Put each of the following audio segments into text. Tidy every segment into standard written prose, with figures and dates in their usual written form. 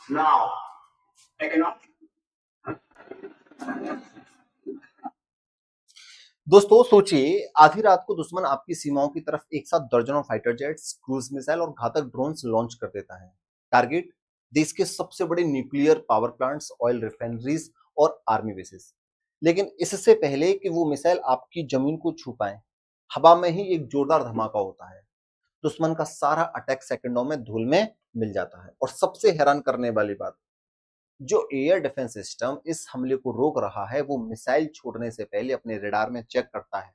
Now, economic. दोस्तों सोचिए, आधी रात को दुश्मन आपकी सीमाओं की तरफ एक साथ दर्जनों फाइटर जेट्स, क्रूज मिसाइल और घातक ड्रोन्स लॉन्च कर देता है। टारगेट देश के सबसे बड़े nuclear power plants, oil refineries और आर्मी बेसेस। लेकिन इससे पहले कि वो मिसाइल आपकी जमीन को छू पाए, हवा में ही एक जोरदार धमाका होता है। दुश्मन का सारा अटैक सेकंडों में धूल में मिल जाता है। और सबसे हैरान करने वाली बात, जो एयर डिफेंस सिस्टम इस हमले को रोक रहा है, वो मिसाइल छोड़ने से पहले अपने रडार में चेक करता है,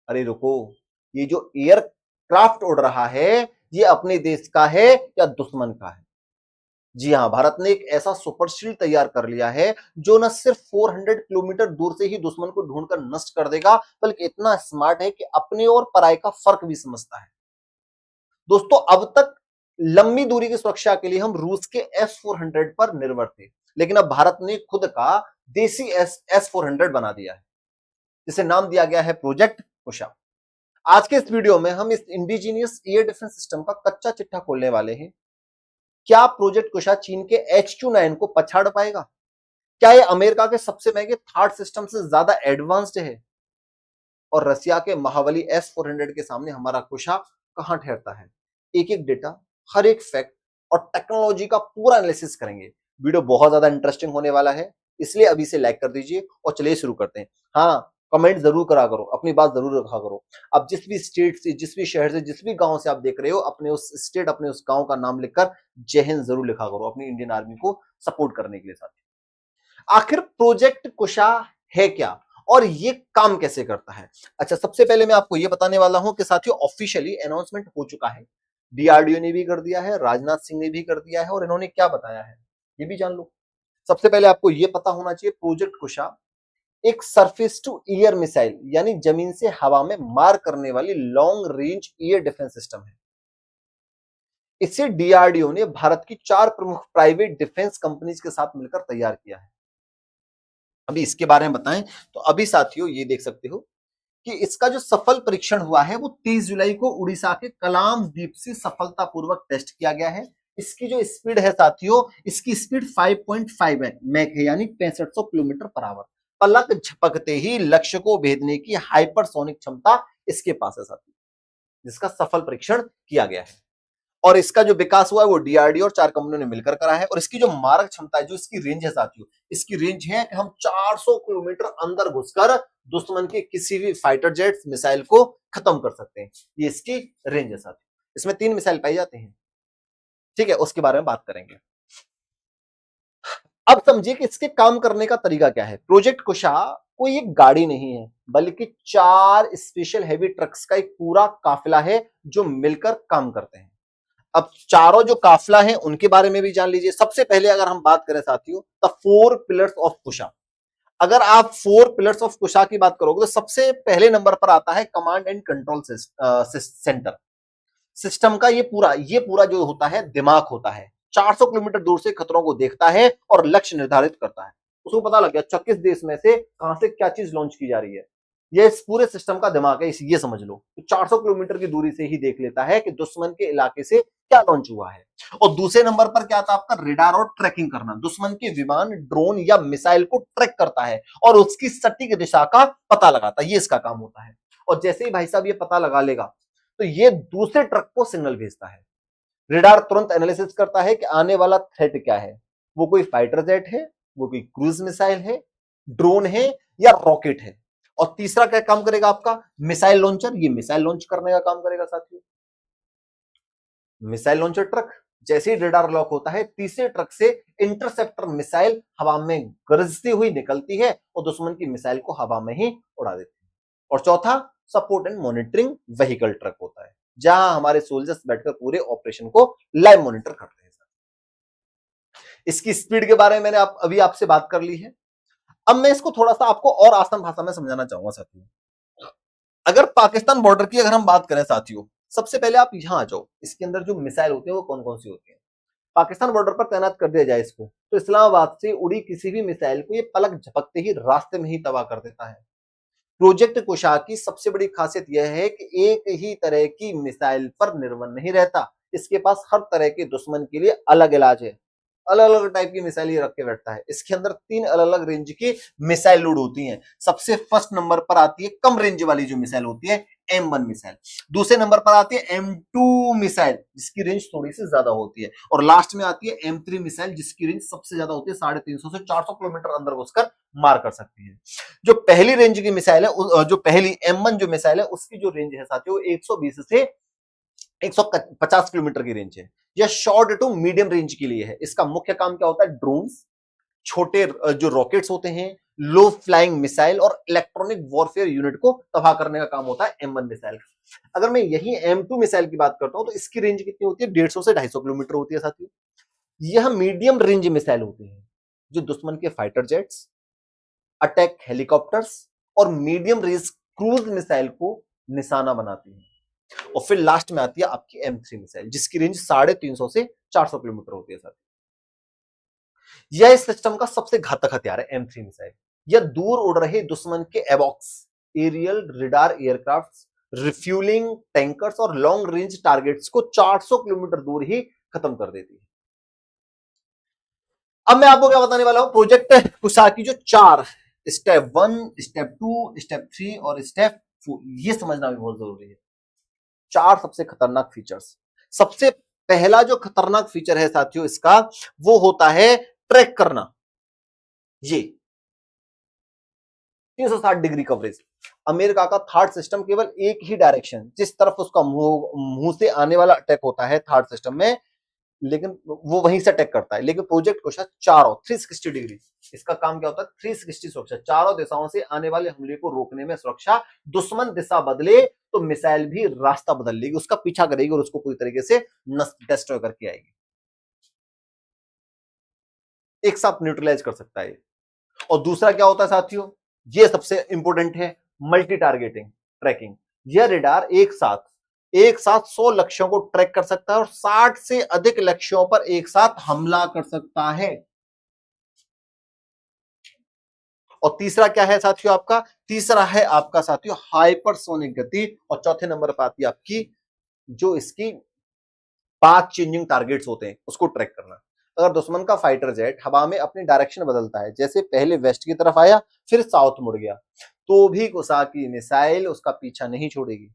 अरे रुको, ये जो एयरक्राफ्ट उड़ रहा है, ये अपने देश का है या दुश्मन का है। जी हां, भारत ने एक ऐसा सुपर शील्ड तैयार कर लिया है जो न सिर्फ 400 किलोमीटर दूर से ही दुश्मन को ढूंढकर नष्ट कर देगा, बल्कि इतना स्मार्ट है कि अपने और पराये का फर्क भी समझता है। दोस्तों, अब तक लंबी दूरी की सुरक्षा के लिए हम रूस के S-400 पर निर्भर थे, लेकिन अब भारत ने खुद का देसी S-400 बना दिया है, जिसे नाम दिया गया है प्रोजेक्ट कुशा। आज के इस वीडियो में हम इस इंडिजीनियस एयर डिफेंस सिस्टम का कच्चा चिट्ठा खोलने वाले हैं। क्या प्रोजेक्ट कुशा चीन के H-29 को पछाड़ पाएगा? क्या यह अमेरिका के सबसे महंगे थार्ड सिस्टम से ज्यादा एडवांस्ड है? और रसिया के महाबली S-400 के सामने हमारा कुशा कहां ठहरता है? एक एक डेटा, हर एक फैक्ट और टेक्नोलॉजी का पूरा एनालिसिस करेंगे। वीडियो बहुत ज्यादा इंटरेस्टिंग होने वाला है, इसलिए अभी से लाइक कर दीजिए और चलिए शुरू करते हैं। हाँ, कमेंट जरूर करा करो, अपनी बात जरूर रखा करो। आप जिस भी स्टेट से, जिस भी शहर से, जिस भी गांव से आप देख रहे हो, अपने उस स्टेट, अपने उस गांव का नाम लिखकर जय हिंद जरूर लिखा करो, अपनी इंडियन आर्मी को सपोर्ट करने के लिए। साथ आखिर प्रोजेक्ट कुशा है क्या और ये काम कैसे करता है? अच्छा, सबसे पहले मैं आपको ये बताने वाला हूं कि साथियों, ऑफिशियली अनाउंसमेंट हो चुका है। डीआरडीओ ने भी कर दिया है, राजनाथ सिंह ने भी कर दिया है, और इन्होंने क्या बताया है ये भी जान लो। सबसे पहले आपको ये पता होना चाहिए, प्रोजेक्ट कुशा एक सरफेस टू एयर मिसाइल, यानी जमीन से हवा में मार करने वाली long range air defence system है। इसे डीआरडीओ ने भारत की 4 प्रमुख प्राइवेट डिफेंस कंपनीज के साथ मिलकर तैयार किया है। अभी इसके बारे में बताएं तो अभी साथियों ये देख सकते हो कि इसका जो सफल परीक्षण हुआ है वो 30 जुलाई को उड़ीसा के कलाम द्वीप से सफलतापूर्वक टेस्ट किया गया है। इसकी जो स्पीड है साथियों, इसकी स्पीड 5.5 है, मैक है, यानी 6500 किलोमीटर पर आवर। पलक झपकते ही लक्ष्य को भेदने की हाइपरसोनिक क्षमता इसके पास है साथियों, जिसका सफल परीक्षण किया गया है। और इसका जो विकास हुआ है वो डीआरडीओ और 4 कंपनियों ने मिलकर करा है। और इसकी जो मारक क्षमता है, जो इसकी रेंज है साथियों, इसकी रेंज है कि हम 400 किलोमीटर अंदर घुसकर दुश्मन के किसी भी फाइटर जेट्स, मिसाइल को खत्म कर सकते हैं। ये इसकी रेंज है साथियों। इसमें 3 मिसाइल पाई जाते हैं, ठीक है, उसके बारे में बात करेंगे। अब समझिए कि इसके काम करने का तरीका क्या है। प्रोजेक्ट कुशा कोई एक गाड़ी नहीं है, बल्कि 4 स्पेशल हेवी ट्रक्स का एक पूरा काफिला है जो मिलकर काम करते हैं। अब चारों जो काफिला है उनके बारे में भी जान लीजिए। सबसे पहले अगर हम बात करें साथियों, द 4 पिलर्स ऑफ कुशा। अगर आप 4 पिलर्स ऑफ कुशा की बात करोगे तो सबसे पहले नंबर पर आता है command and control centre. System का ये पूरा जो होता है दिमाग होता है, 400 किलोमीटर दूर से खतरों को देखता है और लक्ष्य निर्धारित करता है। उसको पता लग गया अच्छा किस देश में से कहां से क्या चीज लॉन्च की जा रही है। ये इस पूरे सिस्टम का दिमाग है, ये समझ लो। तो 400 किलोमीटर की दूरी से ही देख लेता है कि दुश्मन के इलाके से क्या लॉन्च हुआ है। और दूसरे नंबर पर क्या आता है आपका, रेडार और ट्रैकिंग करना। दुश्मन के विमान, ड्रोन या मिसाइल को ट्रैक करता है और उसकी सटीक दिशा का पता लगाता है, ये इसका काम होता है। और जैसे ही भाई साहब ये पता लगा लेगा तो ये दूसरे ट्रक को सिग्नल भेजता है। रेडार तुरंत एनालिसिस करता है कि आने वाला थ्रेट क्या है, वो कोई फाइटर जेट है, वो कोई क्रूज मिसाइल है, ड्रोन है या रॉकेट है। और तीसरा क्या काम करेगा आपका, मिसाइल लॉन्चर। ये मिसाइल लॉन्च करने का काम करेगा साथियों। मिसाइल लॉन्चर ट्रक, जैसे ही रेडार लॉक होता है, तीसरे ट्रक से इंटरसेप्टर मिसाइल हवा में गरजती हुई निकलती है और दुश्मन की मिसाइल को हवा में ही उड़ा देती है। और चौथा support and monitoring vehicle truck होता है, जहां हमारे सोल्जर्स बैठकर पूरे ऑपरेशन को लाइव मॉनिटर करते हैं। इसकी स्पीड के बारे में मैंने अभी आपसे बात कर ली है। अब मैं इसको थोड़ा सा आपको और आसान भाषा में समझाना चाहूंगा साथियों। अगर पाकिस्तान बॉर्डर की अगर हम बात करें साथियों, सबसे पहले आप यहां आ जाओ। इसके अंदर जो मिसाइल होते हैं वो कौन कौन सी होती है। पाकिस्तान बॉर्डर पर तैनात कर दिया जाए इसको, तो इस्लामाबाद से उड़ी किसी भी मिसाइल को ये पलक झपकते ही रास्ते में ही तबाह कर देता है। प्रोजेक्ट कुशा की सबसे बड़ी खासियत यह है कि एक ही तरह की मिसाइल पर निर्भर नहीं रहता। इसके पास हर तरह के दुश्मन के लिए अलग इलाज है। अलग अलग टाइप की मिसाइल ये रख के बैठता है। इसके अंदर 3 अलग अलग रेंज की मिसाइल लोड होती हैं। सबसे फर्स्ट नंबर पर आती है कम रेंज वाली जो मिसाइल होती है M1 मिसाइल, दूसरे नंबर पर आती है M2 मिसाइल जिसकी रेंज थोड़ी सी ज्यादा होती है, और लास्ट में आती है M3 मिसाइल जिसकी रेंज सबसे ज्यादा होती है, 350 से 400 किलोमीटर अंदर घुसकर मार कर सकती है। जो पहली रेंज की मिसाइल है, जो पहली M1 जो मिसाइल है उसकी जो रेंज है साथियों 120 से 150 किलोमीटर की रेंज है। यह शॉर्ट टू मीडियम रेंज के लिए है। इसका मुख्य काम क्या होता है, ड्रोन्स, छोटे जो रॉकेट्स होते हैं, लो फ्लाइंग मिसाइल और इलेक्ट्रॉनिक वॉरफेयर यूनिट को तबाह करने का काम होता है M1 मिसाइल। अगर मैं यही M2 मिसाइल की बात करता हूं तो इसकी रेंज कितनी होती है, 150 से 250 किलोमीटर होती है साथियों। यह मीडियम रेंज मिसाइल होती है जो दुश्मन के फाइटर जेट्स, अटैक हेलीकॉप्टर्स और मीडियम रेंज क्रूज मिसाइल को निशाना बनाती है। और फिर लास्ट में आती है आपकी M3 मिसाइल जिसकी रेंज 350 से 400 किलोमीटर होती है साथियों। यह इस सिस्टम का सबसे घातक हथियार है M3 मिसाइल। यह दूर उड़ रहे दुश्मन के एवॉक्स, aerial radar aircraft, refuelling tankers और लॉन्ग रेंज टारगेट्स को 400 किलोमीटर दूर ही खत्म कर देती है। अब मैं आपको क्या बताने वाला हूं, प्रोजेक्ट कुशाक की जो 4 स्टेप 1, स्टेप 2, स्टेप 3 और स्टेप 4, ये समझना भी बहुत जरूरी है। 4 सबसे खतरनाक फीचर्स। सबसे पहला जो खतरनाक फीचर है साथियों इसका, वो होता है ट्रैक करना। ये 360 डिग्री कवरेज। अमेरिका का थर्ड सिस्टम केवल एक ही डायरेक्शन, जिस तरफ उसका मुंह से आने वाला अटैक होता है थर्ड सिस्टम में, लेकिन वो वहीं से अटैक करता है। लेकिन प्रोजेक्ट कुशाक चारों 360 डिग्री, इसका काम क्या होता है, 360 सुरक्षा, चारों दिशाओं से आने वाले हमले को रोकने में सुरक्षा। दुश्मन दिशा बदले तो मिसाइल भी रास्ता बदल लेगी, उसका पीछा करेगी और उसको पूरी तरीके से डिस्ट्रॉय करके आएगी, एक साथ न्यूट्रलाइज कर सकता है। और दूसरा क्या होता है साथियों, ये सबसे इंपॉर्टेंट है, मल्टी टारगेटिंग ट्रैकिंग। यह रेडार एक साथ 100 लक्ष्यों को ट्रैक कर सकता है और 60 से अधिक लक्ष्यों पर एक साथ हमला कर सकता है। और तीसरा क्या है साथियों आपका, तीसरा है आपका साथियों हाइपरसोनिक गति, और चौथे नंबर पर आती है आपकी जो इसकी पाथ चेंजिंग टारगेट्स होते हैं उसको ट्रैक करना। अगर दुश्मन का फाइटर जेट हवा में अपनी डायरेक्शन बदलता है, जैसे पहले वेस्ट की तरफ आया फिर साउथ मुड़ गया, तो भी कुशाकी मिसाइल उसका पीछा नहीं छोड़ेगी।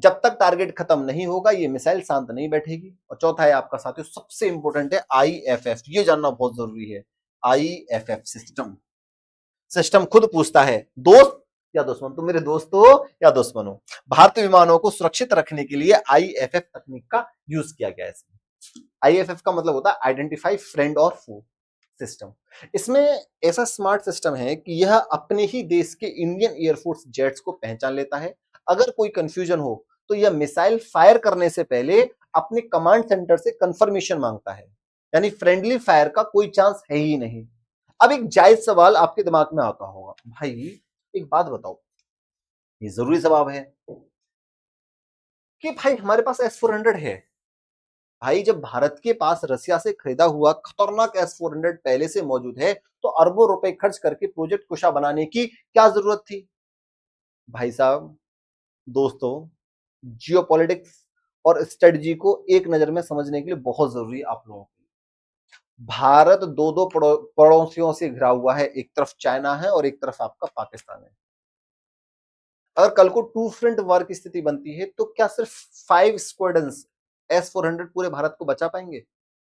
जब तक टारगेट खत्म नहीं होगा ये मिसाइल शांत नहीं बैठेगी। और चौथा है आपका साथियों सबसे इंपॉर्टेंट है IFF, ये जानना बहुत जरूरी है। IFF सिस्टम खुद पूछता है दोस्त या दुश्मन, तुम मेरे दोस्त हो या दुश्मन हो। भारतीय विमानों को सुरक्षित रखने के लिए IFF तकनीक का यूज किया गया है। इसमें IFF का मतलब होता है आइडेंटिफाई फ्रेंड और फू सिस्टम। इसमें ऐसा स्मार्ट सिस्टम है कि यह अपने ही देश के इंडियन एयरफोर्स जेट्स को पहचान लेता है। अगर कोई कंफ्यूजन हो तो यह मिसाइल फायर करने से पहले अपने कमांड सेंटर से कंफर्मेशन मांगता है, यानी फ्रेंडली फायर का कोई चांस है ही नहीं। अब एक जायज सवाल आपके दिमाग में आता होगा, भाई एक बात बताओ, ये जरूरी सवाल है कि भाई हमारे पास S-400 है। भाई जब भारत के पास रसिया से खरीदा हुआ खतरनाक S-400 पहले से मौजूद है तो अरबों रुपए खर्च करके प्रोजेक्ट कुशा बनाने की क्या जरूरत थी। भाई साहब, दोस्तों, जियोपॉलिटिक्स और स्ट्रेटजी को एक नजर में समझने के लिए बहुत जरूरी है आप लोगों को। भारत दो दो पड़ोसियों से घिरा हुआ है, एक तरफ चाइना है और एक तरफ आपका पाकिस्तान है। अगर कल को टू फ्रंट वॉर की स्थिति बनती है तो क्या सिर्फ 5 स्क्वाड्रंस S-400 पूरे भारत को बचा पाएंगे?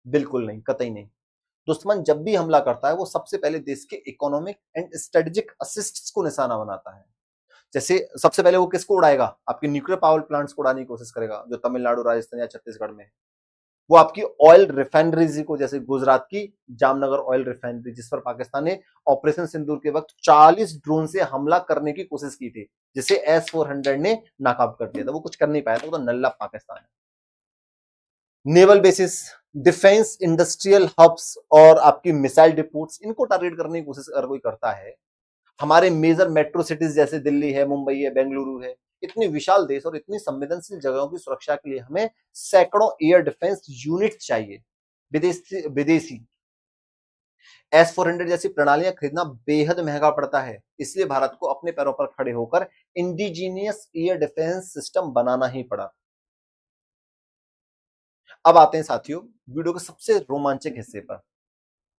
बिल्कुल नहीं, कतई नहीं। दुश्मन जब भी हमला करता है वो सबसे पहले देश के इकोनॉमिक एंड स्ट्रेटेजिक असिस्ट्स को निशाना बनाता है। जैसे सबसे पहले वो किसको उड़ाएगा, आपके न्यूक्लियर पावर प्लांट्स को उड़ाने की कोशिश करेगा जो तमिलनाडु, राजस्थान या छत्तीसगढ़ में है। वो आपकी ऑयल रिफाइनरीज को, जैसे गुजरात की जामनगर ऑयल रिफाइनरी जिस पर पाकिस्तान ने ऑपरेशन सिंदूर के वक्त 40 ड्रोन से हमला करने की कोशिश की थी, जिसे S-400 ने नाकाब कर दिया था। वो कुछ कर नहीं पाया था, वो तो नल्ला पाकिस्तान है। Naval bases, defence industrial hubs और आपकी मिसाइल डिपोट्स, इनको टारगेट करने की कोशिश अगर कोई करता है, हमारे मेजर मेट्रो सिटीज जैसे दिल्ली है, मुंबई है, बेंगलुरु है, इतनी विशाल देश और इतनी संवेदनशील जगहों की सुरक्षा के लिए हमें सैकड़ों एयर डिफेंस यूनिट चाहिए, विदेशी। S-400 जैसी प्रणालियां खरीदना बेहद महंगा पड़ता है, इसलिए भारत को अपने पैरों पर खड़े होकर इंडिजीनियस एयर डिफेंस सिस्टम बनाना ही पड़ा। अब आते हैं साथियों वीडियो के सबसे रोमांचक हिस्से पर।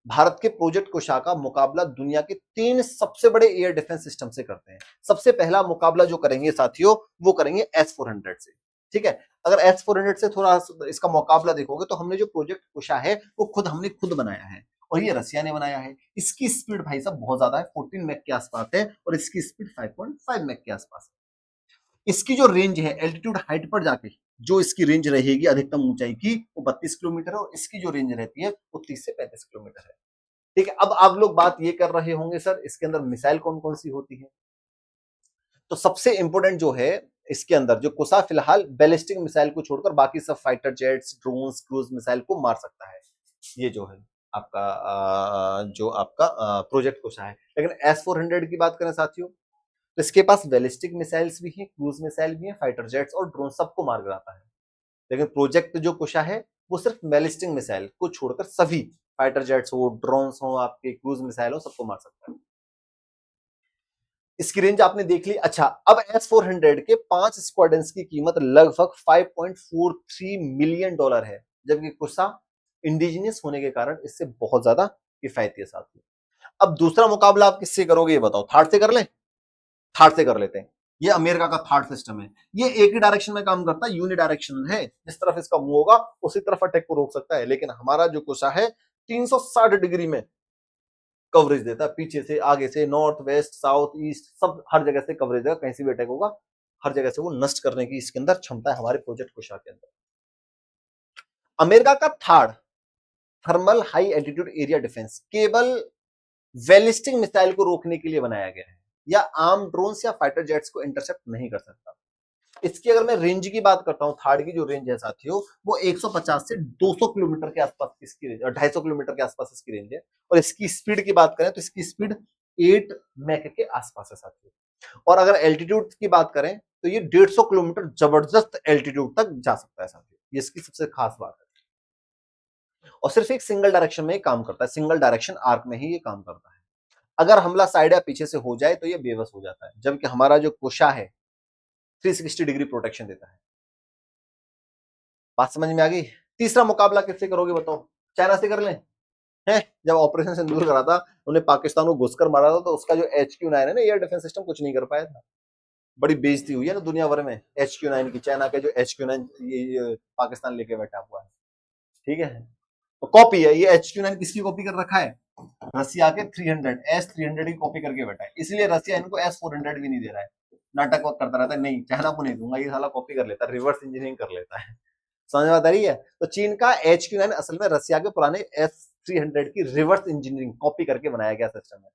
भारत के प्रोजेक्ट कुशा का मुकाबला दुनिया के 3 सबसे बड़े एयर डिफेंस सिस्टम से करते हैं। सबसे पहला मुकाबला जो करेंगे साथियों, वो करेंगे S-400 से। ठीक है? अगर S-400 से थोड़ा इसका मुकाबला देखोगे तो हमने जो प्रोजेक्ट कुशा है, वो हमने खुद बनाया है और ये रसिया ने बनाया है। इसकी स्पीड भाई साहब बहुत ज्यादा है, 14 मैक के आसपास है और इसकी स्पीड 5.5 मैक के आसपास है। इसकी जो रेंज है एल्टीट्यूड हाइट पर जाके जो इसकी रेंज रहेगी अधिकतम ऊंचाई की, वो 32 किलोमीटर है और इसकी जो रेंज रहती है वो 30 से 35 किलोमीटर है। ठीक है, अब आप लोग बात ये कर रहे होंगे सर इसके अंदर मिसाइल कौन कौन सी होती है। तो सबसे इंपॉर्टेंट जो है इसके अंदर जो कुसा फिलहाल बैलिस्टिक मिसाइल को छोड़कर बाकी सब fighter jets, drones, cruise missile को मार सकता है। ये जो है आपका जो आपका प्रोजेक्ट कुशा है। लेकिन S-400 की बात करें साथियों, तो इसके पास बैलिस्टिक मिसाइल्स भी हैं, क्रूज मिसाइल भी हैं, फाइटर जेट्स और ड्रोन सबको मार गिराता है। लेकिन प्रोजेक्ट जो कुशा है वो सिर्फ बैलिस्टिक मिसाइल को छोड़कर सभी फाइटर जेट्स हो, ड्रोन्स हो, आपके क्रूज मिसाइल हो, सबको मार सकता है। इसकी रेंज आपने देख ली। अच्छा, अब S-400 के 5 स्क्वाड्रंस की कीमत लगभग $5.43 मिलियन है, जबकि कुशा इंडिजिनियस होने के कारण इससे बहुत ज्यादा किफायती है साथियों। अब दूसरा मुकाबला आप किससे करोगे ये बताओ, थार्ड से कर ले? थार्ड से कर लेते हैं। ये अमेरिका का थार्ड सिस्टम है। ये एक ही डायरेक्शन में काम करता है, यूनि डायरेक्शनल है, जिस तरफ इसका मुंह होगा उसी तरफ अटैक को रोक सकता है। लेकिन हमारा जो कुशा है 360 डिग्री में कवरेज देता है, पीछे से, आगे से, नॉर्थ, वेस्ट, साउथ, ईस्ट, सब हर जगह से कवरेज देगा। कहीं से भी अटैक होगा हर जगह से वो नष्ट करने की इसके अंदर क्षमता है हमारे प्रोजेक्ट कुशा के अंदर। अमेरिका का third thermal high altitude area defence केवल बैलिस्टिक मिसाइल को रोकने के लिए बनाया गया है, या आर्म ड्रोन्स या फाइटर जेट्स को इंटरसेप्ट नहीं कर सकता। इसकी अगर मैं रेंज की बात करता हूं, थर्ड की जो रेंज है साथियों, वो 150 से 200 किलोमीटर के आसपास इसकी रेंज, 250 किलोमीटर के आसपास इसकी रेंज है। और इसकी स्पीड की बात करें तो इसकी स्पीड 8 मैक के आसपास है साथियों। और अगर एल्टीट्यूड की बात करें तो ये 150 किलोमीटर जबरदस्त एल्टीट्यूड तक जा सकता है साथियों। ये इसकी सबसे खास बात है। और सिर्फ एक सिंगल डायरेक्शन में ही काम करता है, सिंगल डायरेक्शन आर्क में ही ये काम करता है। अगर हमला साइड या पीछे से हो जाए तो ये बेबस हो जाता है, जबकि हमारा जो कुशा है 360 डिग्री प्रोटेक्शन देता है। बात समझ में आ गई? तीसरा मुकाबला किससे करोगे बताओ? चाइना से कर लें? है, जब ऑपरेशन सिंदूर करा था, उन्हें पाकिस्तान को घुसकर मारा था, तो उसका जो HQ-9 है ना, एयर डिफेंस सिस्टम कुछ नहीं कर पाया था। बड़ी बेइज्जती हुई है ना दुनिया भर में HQ-9 की। चाइना के जो HQ-9 ये पाकिस्तान लेके बैठा हुआ है। ठीक है, तो कॉपी है ये। HQ-9 किसकी कॉपी कर रखा है? रसिया के 300 S-300 की कॉपी करके बैठा है। इसलिए रसिया इनको S-400 भी नहीं दे रहा है। नाटक वक्त करता रहता है, नहीं चाइना को नहीं दूंगा, ये साला कॉपी कर लेता है, रिवर्स इंजीनियरिंग कर लेता है। समझ में आ रही है? तो चीन का HQ-9 असल में रसिया के पुराने S-300 की रिवर्स इंजीनियरिंग कॉपी करके बनाया गया सिस्टम है।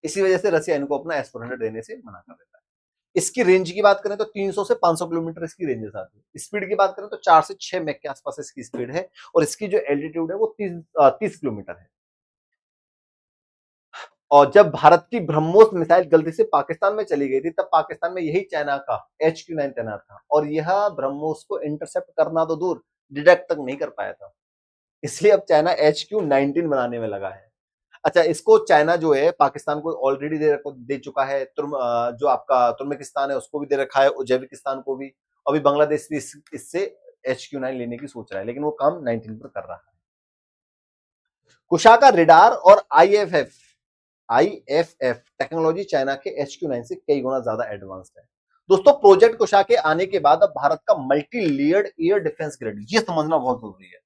इसी वजह से रसिया इनको अपना S-400 देने से मना कर देता है। इसकी रेंज की बात करें तो 300 से 500 किलोमीटर इसकी रेंज है साथी। स्पीड की बात करें तो 4 से 6 मैक के आसपास इसकी स्पीड है और इसकी जो एल्टीट्यूड है वो 30 किलोमीटर है। और जब भारत की ब्रह्मोस मिसाइल गलती से पाकिस्तान में चली गई थी, तब पाकिस्तान में यही चाइना का HQ-9 तैनात था और यह ब्रह्मोस को इंटरसेप्ट करना तो दूर, डिटेक्ट तक नहीं कर पाया था। इसलिए अब चाइना HQ-19 बनाने में लगा है। अच्छा, इसको चाइना जो है पाकिस्तान को ऑलरेडी दे चुका है। जो आपका तुर्कमेनिस्तान है उसको भी दे रखा है, उज्बेकिस्तान को भी। अभी बांग्लादेश भी इससे HQ-9 लेने की सोच रहा है, लेकिन वो काम 19 पर कर रहा है। कुशा का रिडार और IFF टेक्नोलॉजी चाइना के HQ-9 से कई गुना ज्यादा एडवांस्ड है। दोस्तों, प्रोजेक्ट कुशा के आने के बाद अब भारत का multi layered air defence grid, ये समझना बहुत जरूरी है।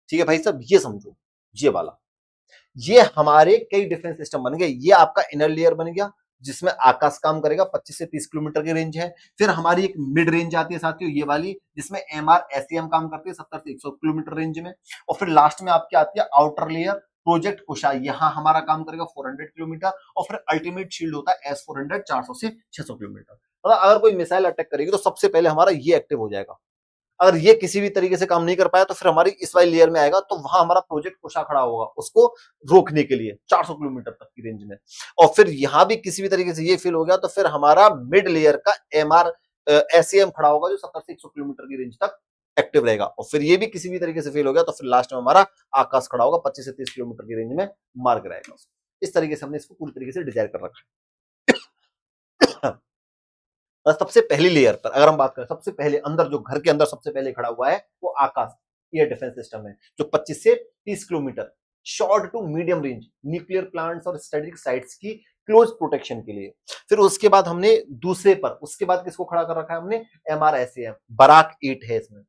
ठीक है भाई साहब, ये समझो, ये वाला, ये हमारे कई डिफेंस सिस्टम बन गए। ये आपका इनर लेयर बन गया जिसमें आकाश काम करेगा, 25 से 30 किलोमीटर की रेंज है। फिर हमारी एक मिड रेंज आती है साथियों, ये वाली, जिसमें MR-SAM काम करती है 70 से 100 किलोमीटर रेंज में। और फिर लास्ट में आपकी आती है आउटर लेयर, प्रोजेक्ट कुशा, यहां हमारा काम करेगा 400 किलोमीटर। और फिर अल्टीमेट शील्ड होता है S-400, 400 से 600 किलोमीटर। मतलब अगर कोई मिसाइल अटैक करेगी तो सबसे पहले हमारा ये एक्टिव हो जाएगा। अगर ये किसी भी तरीके से काम नहीं कर पाया तो फिर हमारी इस वाली लेयर में आएगा, तो वहां हमारा प्रोजेक्ट कुशा खड़ा होगा उसको रोकने के लिए 400 किलोमीटर तक की रेंज में। और फिर यहां भी किसी भी तरीके से ये फेल हो गया तो फिर हमारा मिड लेयर का MR-SAM खड़ा होगा जो 70 से 100 किलोमीटर की रेंज तक एक्टिव रहेगा। और फिर ये भी किसी भी तरीके से फेल हो गया तो फिर लास्ट में हमारा आकाश खड़ा होगा 25 से 30 किलोमीटर की रेंज में, मार कराएगा। इस तरीके से हमने इसको पूरी तरीके से डिजाइन कर रखा है। सबसे पहली लेयर पर अगर हम बात करें, सबसे पहले अंदर जो घर के अंदर सबसे पहले खड़ा हुआ है वो आकाश एयर डिफेंस सिस्टम है, जो 25 से 30 kilometre short to medium range nuclear plants और स्ट्रेटेजिक साइट्स की क्लोज प्रोटेक्शन के लिए। फिर उसके बाद हमने दूसरे पर, उसके बाद किसको खड़ा कर रखा है हमने, MRSAM बराक 8 है इसमें,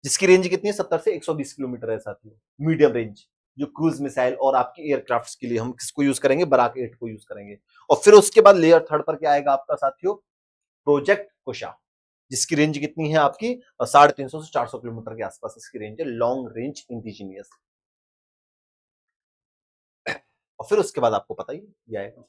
जिसकी रेंज कितनी है 70 से 120 किलोमीटर है साथियों, मीडियम रेंज, जो क्रूज मिसाइल और आपके एयरक्राफ्ट्स के लिए हम किसको यूज करेंगे, बराक 8 को यूज करेंगे। और फिर उसके बाद लेयर थर्ड पर क्या आएगा आपका साथियों, प्रोजेक्ट कुशा, जिसकी रेंज कितनी है आपकी 350 से 400 किलोमीटर के आसपास इसकी रेंज है, लॉन्ग रेंज इंडिजीनियस। और फिर उसके बाद आपको पता ही ये आएगा।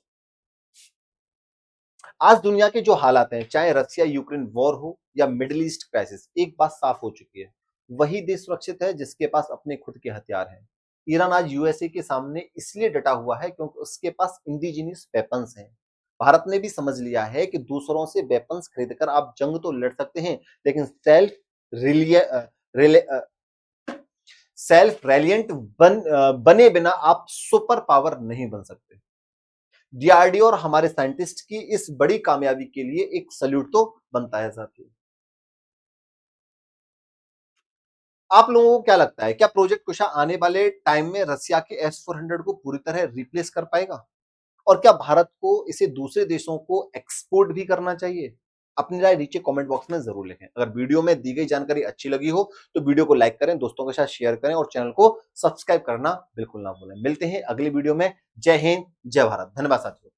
आज दुनिया के जो हालात हैं, चाहे रसिया यूक्रेन वॉर हो या मिडिल ईस्ट क्राइसिस, एक बात साफ हो चुकी है, वही देश सुरक्षित है जिसके पास अपने खुद के हथियार हैं। ईरान आज यूएसए के सामने इसलिए डटा हुआ है क्योंकि उसके पास इंडिजिनियस वेपन्स हैं। भारत ने भी समझ लिया है कि दूसरों से वेपन्स खरीदकर आप जंग तो लड़ सकते हैं, लेकिन सेल्फ रेलियंट बने बिना आप सुपर पावर नहीं बन सकते। डीआरडीओ और हमारे साइंटिस्ट की इस बड़ी कामयाबी के लिए एक सल्यूट तो बनता है साथियों। आप लोगों को क्या लगता है, क्या प्रोजेक्ट कुशा आने वाले टाइम में रसिया के S-400 को पूरी तरह रिप्लेस कर पाएगा? और क्या भारत को इसे दूसरे देशों को एक्सपोर्ट भी करना चाहिए? अपनी राय नीचे कमेंट बॉक्स में जरूर लिखें। अगर वीडियो में दी गई जानकारी अच्छी लगी हो तो वीडियो को लाइक करें, दोस्तों के साथ शेयर करें और चैनल को सब्सक्राइब करना बिल्कुल ना भूलें। मिलते हैं अगली वीडियो में। जय हिंद, जय भारत। धन्यवाद साथियों।